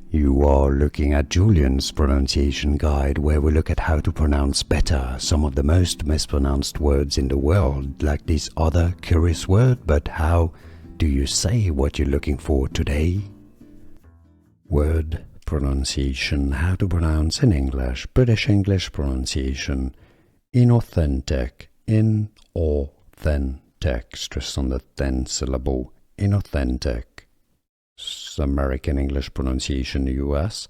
You are looking at Julian's pronunciation guide, where we look at how to pronounce better some of the most mispronounced words in the world, like this other curious word. But how do you say what you're looking for today? Word pronunciation, how to pronounce in English, British English pronunciation, inauthentic, inauthentic, stress on the 10th syllable, inauthentic. American English pronunciation, US,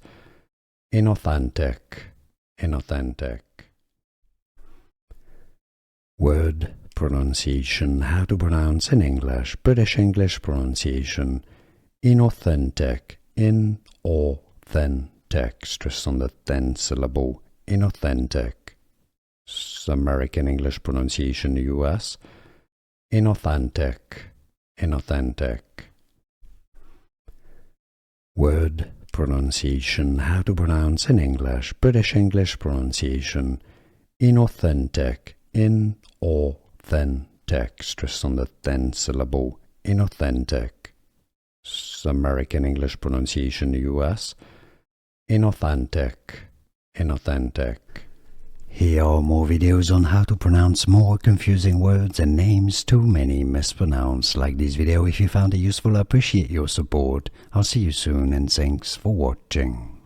inauthentic, inauthentic. Word pronunciation, how to pronounce in English, British English pronunciation, inauthentic, inauthentic, stress on the 10th syllable, inauthentic. American English pronunciation, US, inauthentic, inauthentic. Word pronunciation, how to pronounce in English, British English pronunciation, inauthentic, inauthentic, stress on the 10th syllable, inauthentic. American English pronunciation, US, inauthentic, inauthentic. Here are more videos on how to pronounce more confusing words and names too many mispronounced. Like this video if you found it useful. I appreciate your support. I'll see you soon and thanks for watching.